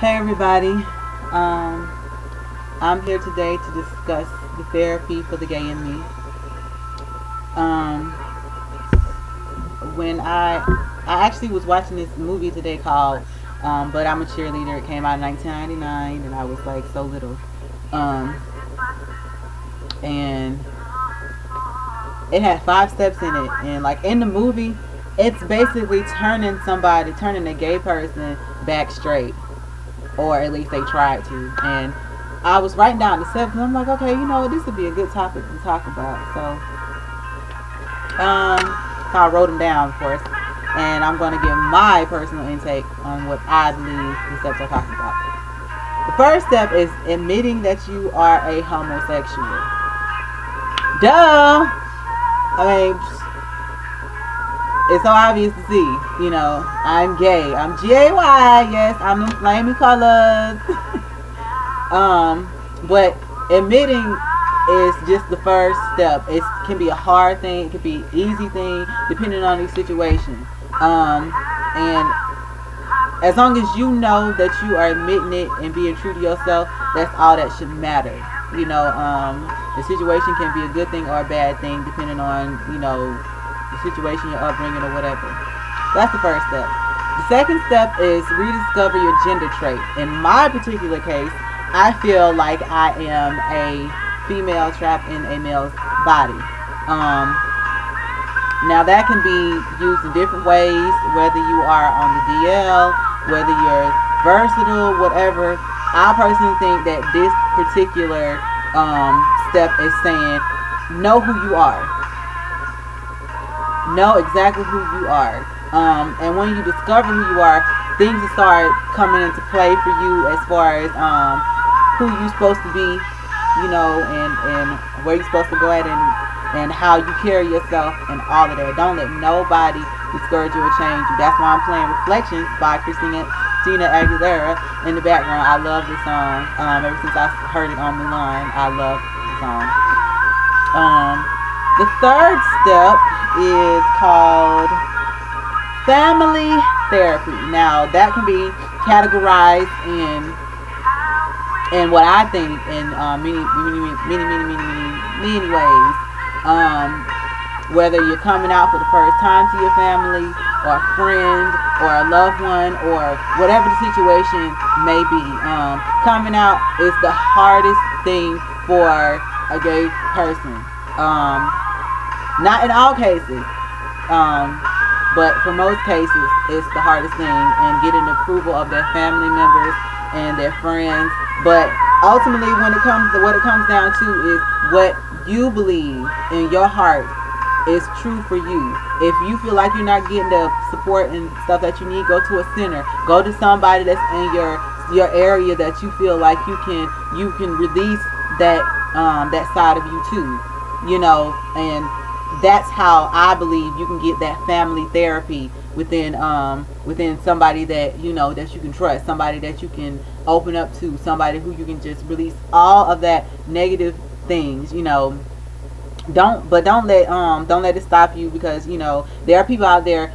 Hey everybody, I'm here today to discuss the therapy for the gay in me. Um, when I actually was watching this movie today called "But I'm a Cheerleader." It came out in 1999, and I was like so little, um, and it had 5 steps in it, and like in the movie, it's basically turning a gay person back straight, or at least they tried to. And I was writing down the steps, and I'm like, okay, this would be a good topic to talk about. So I wrote them down, of course, and I'm going to give my personal intake on what I believe the steps are talking about. The first step is admitting that you are a homosexual. Duh! I mean, it's so obvious to see. I'm gay. I'm G-A-Y. Yes, I'm in flaming colors. But admitting is just the first step. It can be a hard thing. It can be an easy thing, depending on the situation. And as long as you know that you are admitting it and being true to yourself, that's all that should matter. The situation can be a good thing or a bad thing, depending on, the situation, your upbringing, or whatever. That's the first step. The second step is rediscover your gender trait. In my particular case, I feel like I am a female trapped in a male's body. Now that can be used in different ways, whether you are on the DL, whether you're versatile, whatever. I personally think that this particular step is saying, know who you are. Know exactly who you are. And when you discover who you are, things will start coming into play for you as far as who you're supposed to be, and where you're supposed to go at, and how you carry yourself, and all of that. Don't let nobody discourage you or change you. That's why I'm playing Reflections by Christina Aguilera in the background. I love this song. Ever since I heard it on Mulan, I love the song. The third step is called family therapy. Now that can be categorized in what I think in many ways. Whether you're coming out for the first time to your family, or a friend, or a loved one, or whatever the situation may be. Coming out is the hardest thing for a gay person. Not in all cases, but for most cases, it's the hardest thing, and getting the approval of their family members and their friends. But ultimately, what it comes down to is what you believe in your heart is true for you. If you feel like you're not getting the support and stuff that you need, go to a center. Go to somebody that's in your area that you feel like you can release that side of you too. And that's how I believe you can get that family therapy within somebody that that you can trust, somebody that you can open up to, somebody who you can just release all of that negative things. Don't let it stop you, because there are people out there.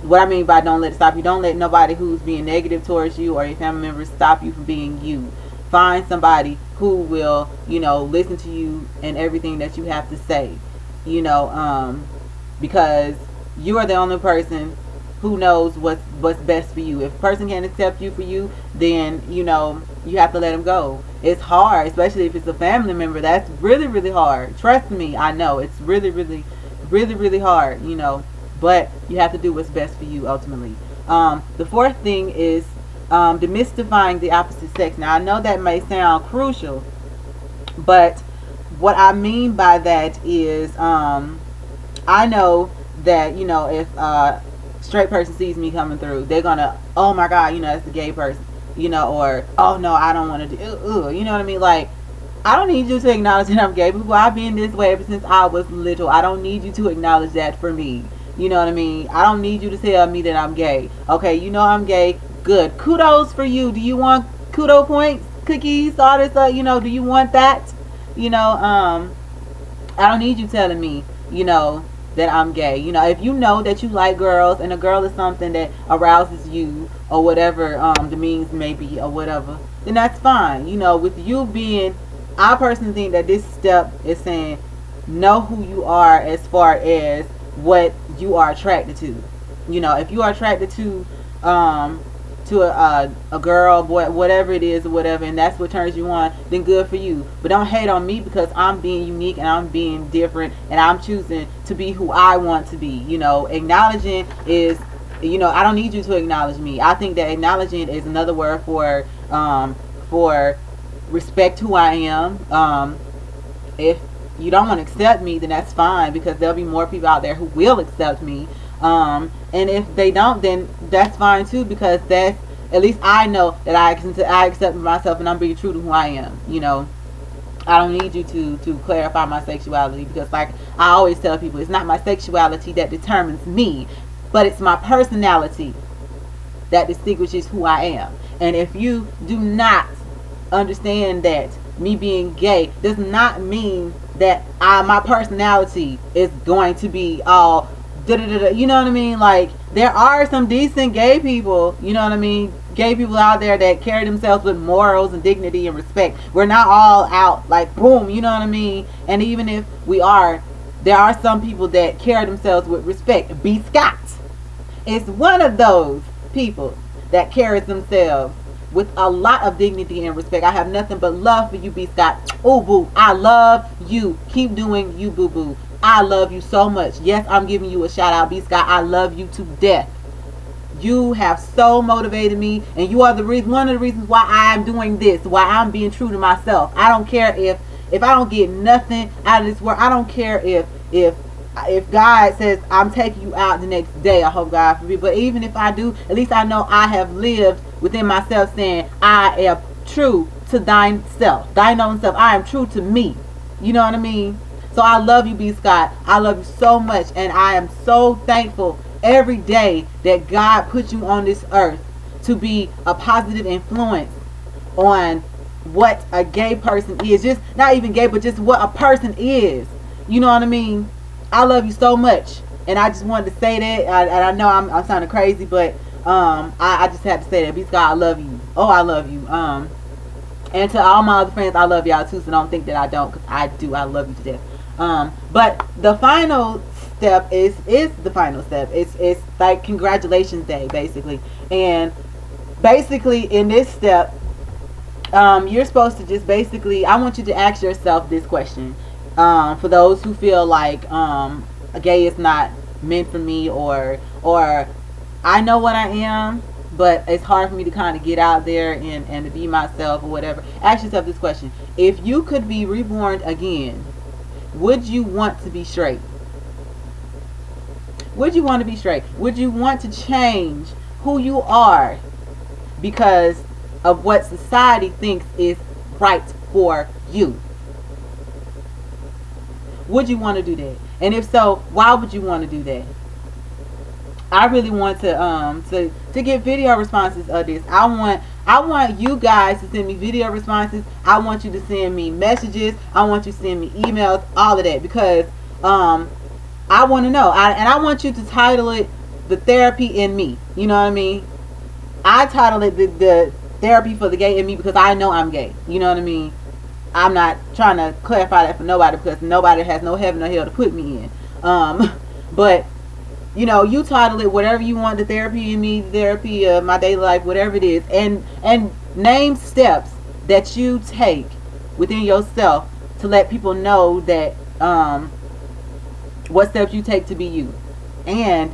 What I mean by don't let it stop you, don't let nobody who's being negative towards you or your family members stop you from being you. Find somebody who will listen to you and everything that you have to say. Because you are the only person who knows what's best for you. If a person can't accept you for you, then you have to let them go. It's hard, especially if it's a family member. That's really, really hard. Trust me, I know it's really, really, really, really hard. But you have to do what's best for you ultimately. The fourth thing is demystifying the opposite sex. Now I know that may sound crucial, but what I mean by that is I know that if a straight person sees me coming through, they're gonna, oh my god, that's the gay person, or oh no, I don't want to do, you know what I mean? Like, I don't need you to acknowledge that I'm gay. People, I've been this way ever since I was little. I don't need you to acknowledge that for me. You know what I mean? I don't need you to tell me that I'm gay. Okay, I'm gay. Good. Kudos for you. Do you want kudo points, cookies, all this stuff? Do you want that? I don't need you telling me, that I'm gay. You know, if you know that you like girls and a girl is something that arouses you or whatever the means may be or whatever, then that's fine. You know, with you being, I personally think that this step is saying know who you are as far as what you are attracted to. You know, if you are attracted to a girl, boy, whatever it is or whatever, and that's what turns you on, then good for you. But don't hate on me because I'm being unique and I'm being different and I'm choosing to be who I want to be. You know, acknowledging is, you know, I don't need you to acknowledge me. I think that acknowledging is another word for respect who I am. If you don't want to accept me, then that's fine, because there'll be more people out there who will accept me. And if they don't, then that's fine too, because that's, at least I know that I accept myself and I'm being true to who I am. You know, I don't need you to clarify my sexuality, because like I always tell people, it's not my sexuality that determines me, but it's my personality that distinguishes who I am. And if you do not understand that me being gay does not mean that my personality is going to be all you know what I mean? Like, there are some decent gay people, you know what I mean, gay people out there that carry themselves with morals and dignity and respect. We're not all out like boom, you know what I mean? And even if we are, there are some people that carry themselves with respect. B. Scott is one of those people that carries themselves with a lot of dignity and respect. I have nothing but love for you, B. Scott. Oh, boo, I love you. Keep doing you, boo boo. I love you so much. Yes, I'm giving you a shout out, B. Scott. I love you to death. You have so motivated me, and you are the reason, one of the reasons why I'm doing this, why I'm being true to myself. I don't care if I don't get nothing out of this work. I don't care if God says I'm taking you out the next day. I hope God forbid. But even if I do, at least I know I have lived within myself, saying I am true to thine self, thine own self. I am true to me. You know what I mean? So I love you, B. Scott. I love you so much, and I am so thankful every day that God put you on this earth to be a positive influence on what a gay person is. Just not even gay, but just what a person is. You know what I mean? I love you so much, and I just wanted to say that. And I know I'm sounding crazy, but I just had to say that. B. Scott, I love you. Oh, I love you. And to all my other friends, I love y'all too. So don't think that I don't, because I do. I love you to death. But the final step is the final step. It's like congratulations day, basically. And basically in this step, you're supposed to just basically, I want you to ask yourself this question. For those who feel like gay is not meant for me, or I know what I am, but it's hard for me to kind of get out there and to be myself or whatever. Ask yourself this question. If you could be reborn again, would you want to be straight? Would you want to be straight? Would you want to change who you are because of what society thinks is right for you? Would you want to do that? And if so, why would you want to do that? I really want to get video responses of this. I want you guys to send me video responses. I want you to send me messages. I want you to send me emails, all of that, because I want to know. And I want you to title it The Therapy in Me. You know what I mean? I title it the Therapy for the Gay in Me because I know I'm gay. You know what I mean? I'm not trying to clarify that for nobody, because nobody has no heaven or hell to put me in. But you know, you title it whatever you want, the therapy in me, the therapy of my daily life, whatever it is, and name steps that you take within yourself to let people know that what steps you take to be you. And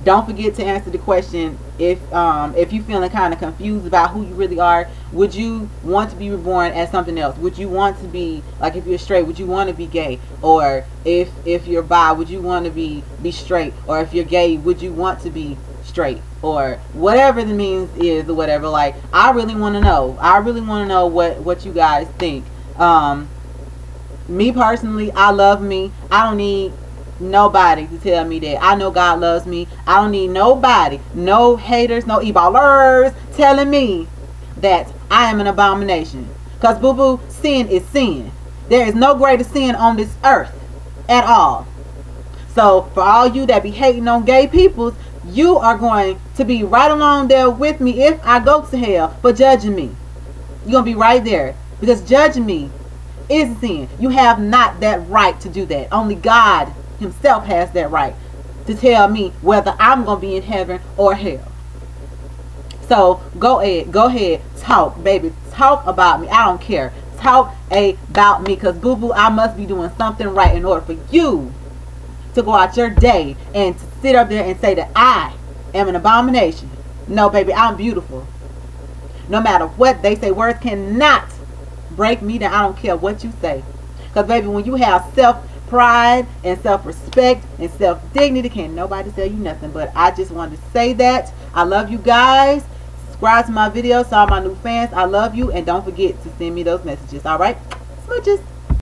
don't forget to answer the question, if you're feeling kind of confused about who you really are, would you want to be reborn as something else? Would you want to be, like, if you're straight, would you want to be gay? Or if you're bi, would you want to be straight? Or if you're gay, would you want to be straight? Or whatever the means is, or whatever. Like, I really want to know. I really want to know what you guys think. Me personally, I love me. I don't need nobody to tell me that. I know God loves me. I don't need nobody, no haters, no e-ballers telling me that I am an abomination. Because boo-boo, sin is sin. There is no greater sin on this earth at all. So for all you that be hating on gay peoples, you are going to be right along there with me if I go to hell for judging me. You're going to be right there, because judging me is sin. You have not that right to do that. Only God himself has that right to tell me whether I'm going to be in heaven or hell. So go ahead, talk, baby. Talk about me. I don't care. Talk about me, because boo boo, I must be doing something right in order for you to go out your day and to sit up there and say that I am an abomination. No, baby, I'm beautiful. No matter what they say, words cannot break me down. I don't care what you say. Because, baby, when you have self-pride and self-respect and self-dignity, can't nobody tell you nothing. But I just wanted to say that. I love you guys. Subscribe to my videos to all my new fans. I love you. And don't forget to send me those messages. All right? Smooches.